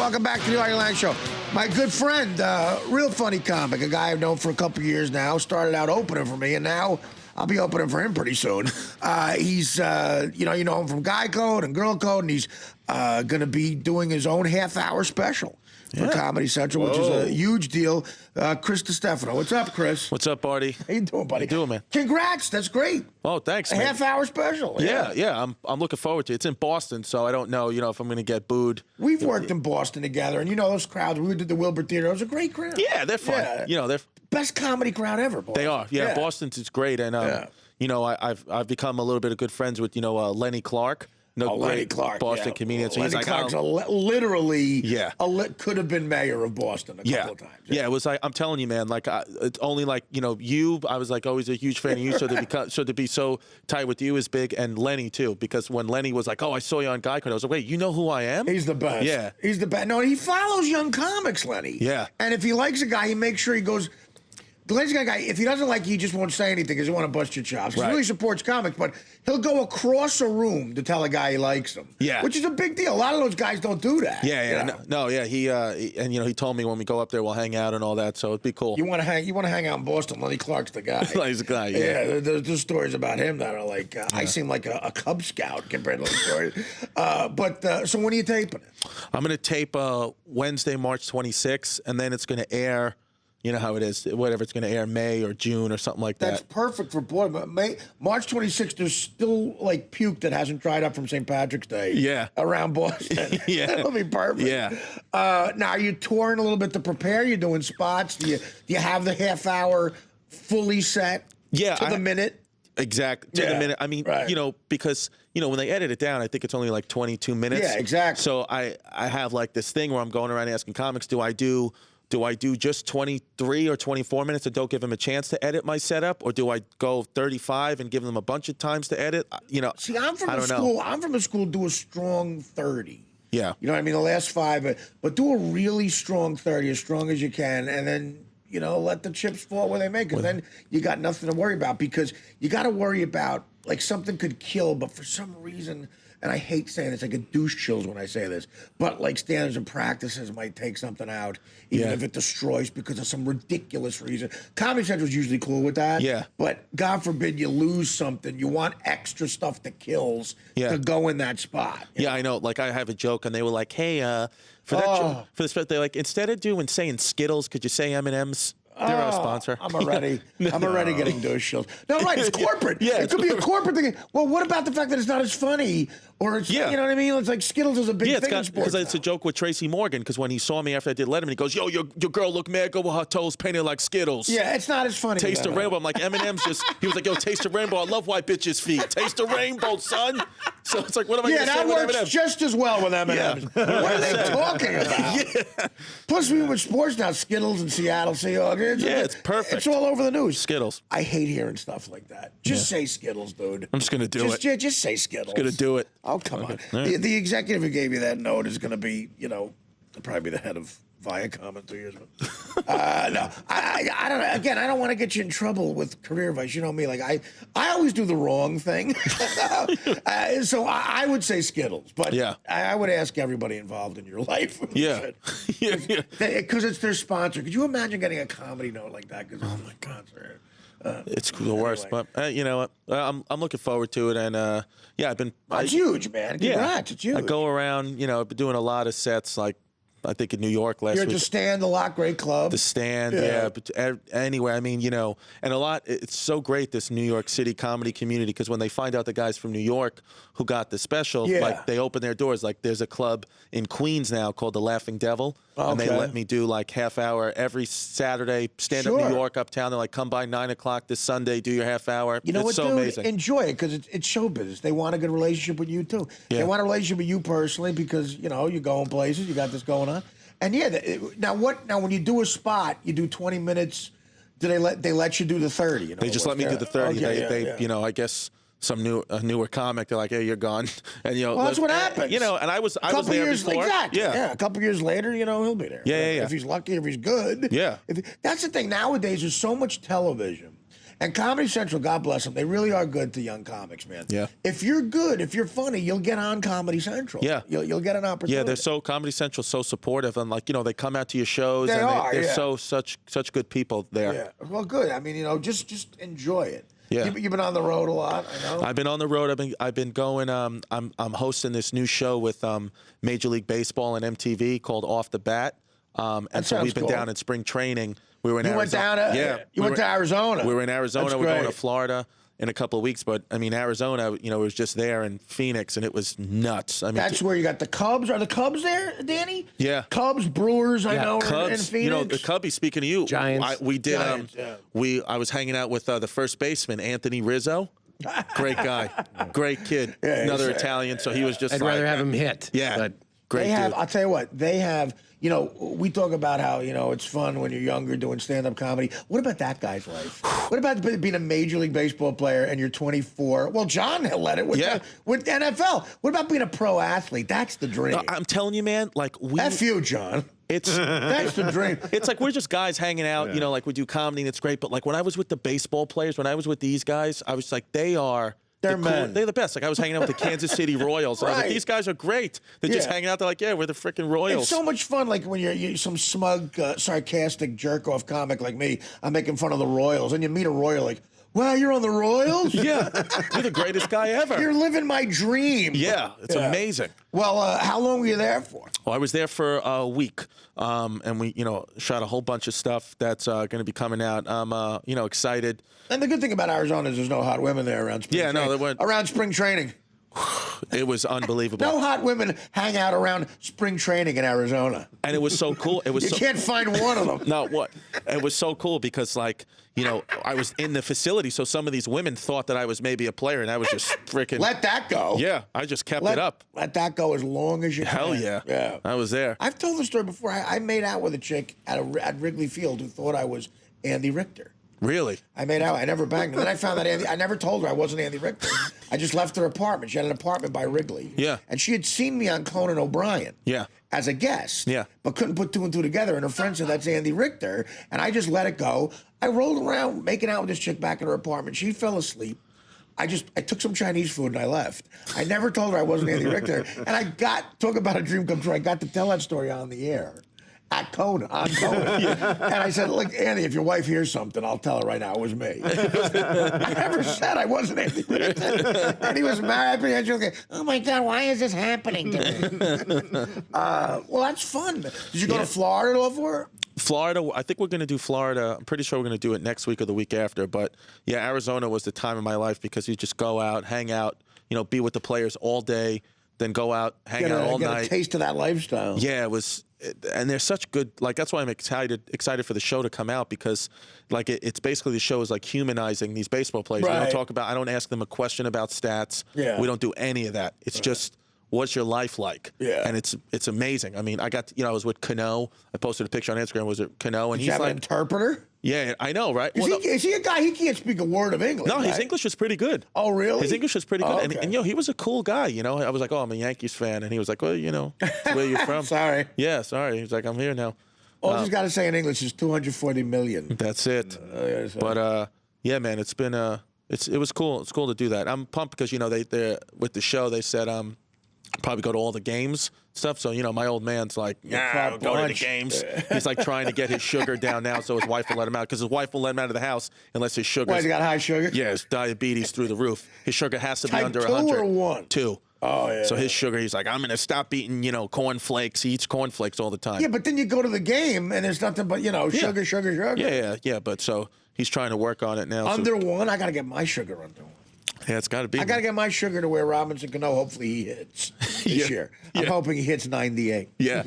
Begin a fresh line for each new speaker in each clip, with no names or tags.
Welcome back to the Artie Lange Show. My good friend, real funny comic, a guy I've known for a couple years now, started out opening for me, and now I'll be opening for him pretty soon. He's, you know him from Guy Code and Girl Code, and he's going to be doing his own half-hour special for Comedy Central, which is a huge deal. Chris Distefano. What's up, Chris?
What's up, Artie?
How you doing, buddy?
How you doing, man?
Congrats. That's great.
Oh, thanks,
A
man.
half-hour special.
Yeah. I'm looking forward to it. It's in Boston, so I don't know, if I'm going to get booed.
We've worked in Boston together, and those crowds. We did the Wilbur Theater. It was a great crowd.
Yeah, they're fun.
Yeah.
They're
best comedy crowd ever, Boston.
They are. Yeah, Boston's is great, and I've become a little bit of good friends with Lenny Clark.
Lenny Clark,
Boston comedian. So
Lenny
he's
Clark's
like,
literally, could have been mayor of Boston a couple of times.
Yeah, it was like, I'm telling you, man. Like, it's only like you. I was like always a huge fan of you. So to be so tight with you is big, and Lenny too. Because when Lenny was like, "Oh, I saw you on Guy Code," I was like, "Wait, you know who I am?"
He's the best.
Yeah,
he's the best. No, he follows young comics, Lenny.
Yeah,
and if he likes a guy, he makes sure he goes. Lenny's a guy, if he doesn't like you, he just won't say anything because he want to bust your chops. He really supports comics, but he'll go across a room to tell a guy he likes him. Yeah. Which is a big deal. A lot of those guys don't do that.
Yeah. He told me when we go up there, we'll hang out and all that, so it'd be cool.
You want to hang out in Boston, Lenny Clark's the guy.
He's the guy,
there's stories about him that are like, I seem like a Cub Scout compared to those stories. So when are you taping it?
I'm going to tape Wednesday, March 26th, and then it's going to air. You know how it is, whatever, it's going to air May or June or something like that.
That's perfect for boy. March 26th, there's still like puke that hasn't dried up from St. Patrick's Day.
Yeah.
Around Boston. That'll be perfect.
Yeah.
Now, are you touring a little bit to prepare? You're doing spots? Do you have the half hour fully set to the minute?
Exactly. To the minute. I mean, because, when they edit it down, I think it's only like 22 minutes.
Yeah, exactly.
So I have like this thing where I'm going around asking comics, do I do just 23 or 24 minutes and don't give them a chance to edit my setup, or do I go 35 and give them a bunch of times to edit?
See, I'm from a school. Do a strong 30.
Yeah.
You know what I mean? The last 5, but do a really strong 30, as strong as you can, and then let the chips fall where they may. Because then you got nothing to worry about. Because you got to worry about like something could kill, but for some reason. And I hate saying this, I get douche chills when I say this, but like standards and practices might take something out, even if it destroys because of some ridiculous reason. Comedy Central's usually cool with that. Yeah. But God forbid you lose something. You want extra stuff that kills to go in that spot.
Yeah, I know. Like I have a joke, and they were like, "Hey, for this, they're like, instead of saying Skittles, could you say M&M's?" They're our sponsor.
I'm already getting douche chills. No, right, it's corporate. It could be a corporate thing. Well, what about the fact that it's not as funny? Or it's, you know what I mean? It's like Skittles is a big thing in sports.
Because it's a joke with Tracy Morgan, because when he saw me after I did Letterman, he goes, "Yo, your girl look mad good with her toes painted like Skittles."
Yeah, it's not as funny.
Taste the rainbow. I'm like, M&M's just, he was like, "Yo, taste the rainbow. I love white bitches' feet. Taste the rainbow, son." So it's like, what am I going to say with M&M's?
Yeah, that works just as well with M&M's. What are they talking about? Plus, we with sports now, Skittles and Seattle Seahawks.
It's perfect.
It's all over the news.
Skittles.
I hate hearing stuff like that. Just say Skittles, dude.
I'm just going to do it.
Just say Skittles.
Just going to do it.
Oh, come on. The executive who gave you that note is going to be, probably be the head of Viacom in 2 years. No, I don't know. Again, I don't want to get you in trouble with career advice. You know me. Like I always do the wrong thing. So I would say Skittles, but I would ask everybody involved in your life. Because it's their sponsor. Could you imagine getting a comedy note like that? Because it's my sponsor.
It's the worst, but you know what? I'm looking forward to it, and I've been.
It's huge, man. Congrats, it's huge.
I go around, I've been doing a lot of sets, like I think in New York last week.
You're at The Stand, a lot, great club.
The Stand, but anyway, I mean, and a lot. It's so great, this New York City comedy community, because when they find out the guys from New York who got the special, like they open their doors. Like there's a club in Queens now called the Laughing Devil. And they let me do like half hour every Saturday, stand up New York uptown. They're like, come by 9 o'clock this Sunday, do your half hour.
You know
it's
what,
so
dude?
amazing.
Enjoy it, because it's show business. They want a good relationship with you too. They want a relationship with you personally because you're going places, you got this going on. And now when you do a spot, you do 20 minutes. Do they let you do the 30?
They just let me do the 30. I guess some newer comic, they're like, "Hey, you're gone," and
well, that's what happens.
And I was there before.
Exactly. Yeah, a couple years later, he'll be there.
Yeah.
If he's lucky, if he's good.
Yeah.
That's the thing. Nowadays, there's so much television, And Comedy Central, God bless them, they really are good to young comics, man.
Yeah.
If you're good, if you're funny, you'll get on Comedy Central.
Yeah.
You'll get an opportunity.
Yeah, Comedy Central's so supportive, and like, they come out to your shows. They're such good people there.
Yeah. Well, good. I mean, just enjoy it.
Yeah.
You've been on the road a lot, I know.
I've been on the road. I've been going. I'm hosting this new show with Major League Baseball and MTV called Off the Bat. And so we've been down in spring training. We were in Arizona.
You went to Arizona.
We were in Arizona.
That's
We're
great.
going to Florida in a couple of weeks. But I mean, Arizona, was just there, in Phoenix, and it was nuts. I mean,
that's where you got the Cubs. Are the Cubs there, Danny?
Yeah.
Cubs, Brewers. I know.
Cubs.
In Phoenix.
The Cubbies. Speaking of you,
Giants.
We did.
Giants, yeah.
I was hanging out with the first baseman, Anthony Rizzo. Great guy, great kid. Another Italian. So he was just.
I'd rather have him hit.
Yeah.
But
great. Dude.
I'll tell you what. They have. We talk about how, it's fun when you're younger doing stand-up comedy. What about that guy's life? What about being a Major League Baseball player and you're 24? Well, John led it with NFL. What about being a pro athlete? That's the dream.
I'm telling you, man, like
F you, John. That's the dream.
It's like we're just guys hanging out, like we do comedy and it's great. But like when I was with the baseball players, when I was with these guys, I was like, they're men. They're the best. Like I was hanging out with the Kansas City Royals. I was like, these guys are great. They're just hanging out. They're like, we're the freaking Royals.
It's so much fun. Like when you're some smug, sarcastic jerk-off comic like me. I'm making fun of the Royals, and you meet a Royal like, wow, you're on the Royals?
Yeah, you're the greatest guy ever.
You're living my dream.
Yeah, it's amazing.
Well, how long were you there for?
Well, I was there for a week, and we, shot a whole bunch of stuff that's going to be coming out. I'm, excited.
And the good thing about Arizona is there's no hot women there around spring training.
They weren't.
Around spring training.
It was unbelievable.
No hot women hang out around spring training in Arizona.
And it was so cool. You
can't find one of them.
No, what? It was so cool because, like, I was in the facility, so some of these women thought that I was maybe a player, and I was just freaking.
Let that go.
Yeah, I just kept it up.
Let that go as long as you can.
Hell yeah.
Yeah.
I was there.
I've told the story before. I made out with a chick at Wrigley Field who thought I was Andy Richter.
Really?
I made out. I never banged her. Then I found that I never told her I wasn't Andy Richter. I just left her apartment. She had an apartment by Wrigley.
Yeah.
And she had seen me on Conan O'Brien.
Yeah.
As a guest.
Yeah. But
couldn't put two and two together. And her friend said, that's Andy Richter. And I just let it go. I rolled around making out with this chick back in her apartment. She fell asleep. I took some Chinese food and I left. I never told her I wasn't Andy Richter. And talk about a dream come true. I got to tell that story on the air. On Conan. And I said, look, Andy, if your wife hears something, I'll tell her right now it was me. I never said I wasn't Andy Richter. And he was married. Oh, my God, why is this happening to me? Well, that's fun. Did you go to Florida at all for it?
Florida, I think we're going to do Florida. I'm pretty sure we're going to do it next week or the week after. But, yeah, Arizona was the time of my life because you just go out, hang out, be with the players all day, then go out, hang out all night.
Get a taste of that lifestyle.
Yeah, it was, and they're such good. Like that's why I'm excited for the show to come out because, like, it's basically the show is like humanizing these baseball players.
Right.
We don't talk about. I don't ask them a question about stats.
Yeah.
We don't do any of that. It's just what's your life like?
Yeah.
And it's amazing. I mean, I was with Cano. I posted a picture on Instagram. Was it Cano? And
Did you have an interpreter?
Yeah, I know, right?
Is he a guy? He can't speak a word of English.
No, his
right?
English was pretty good.
Oh, really?
His English was pretty good,
Oh, okay.
and he was a cool guy. I was like, oh, I'm a Yankees fan, and he was like, well, where you from?
Sorry.
Yeah, sorry. He's like, I'm here now.
All he's got to say in English is 240 million.
That's it. But yeah, man, it's been it was cool. It's cool to do that. I'm pumped because they with the show they said probably go to all the games stuff. So my old man's like, yeah, go to the games. He's like trying to get his sugar down now, so his wife will let him out because his wife won't let him out of the house unless his sugar.
Why, he got high sugar?
Yeah, his diabetes through the roof. His sugar has to be
Type
under
2
100.
or 1?
2.
Oh, yeah.
So his sugar, he's like, I'm gonna stop eating, cornflakes. He eats cornflakes all the time.
Yeah, but then you go to the game and there's nothing but sugar.
Yeah. But so he's trying to work on it now.
Under 1, I got to get my sugar under 1.
Yeah, it's got to be.
I got to get my sugar to where Robinson Cano hopefully he hits this year. I'm hoping he hits 98.
Yeah.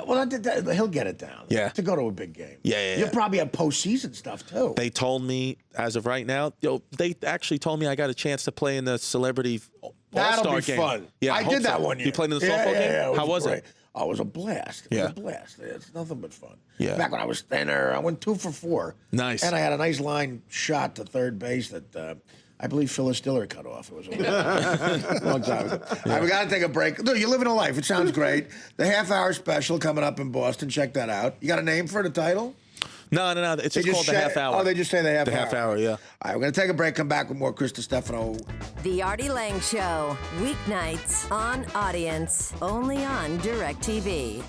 Well, he'll get it down.
Yeah.
To go to a big game.
Yeah.
You'll probably have postseason stuff too.
They told me as of right now, they actually told me I got a chance to play in the celebrity All-Star game.
That'll be fun.
Yeah,
I did that one year.
You played in the softball game?
Yeah,
How was
great.
it?
Oh, it was a blast. It was a blast. It's nothing but fun.
Yeah.
Back when I was thinner, I went 2 for 4.
Nice.
And I had a nice line shot to third base that I believe Phyllis Diller cut off. It was a long time ago. All right, we got to take a break. Look, you're living a life. It sounds great. The half-hour special coming up in Boston. Check that out. You got a name for the title?
No. It's
They
just called the
say-
half hour.
Oh, they just say the half hour.
The half hour, yeah.
All right, we're going to take a break, come back with more Chris Distefano.
The Artie Lange Show, weeknights on Audience, only on DirecTV.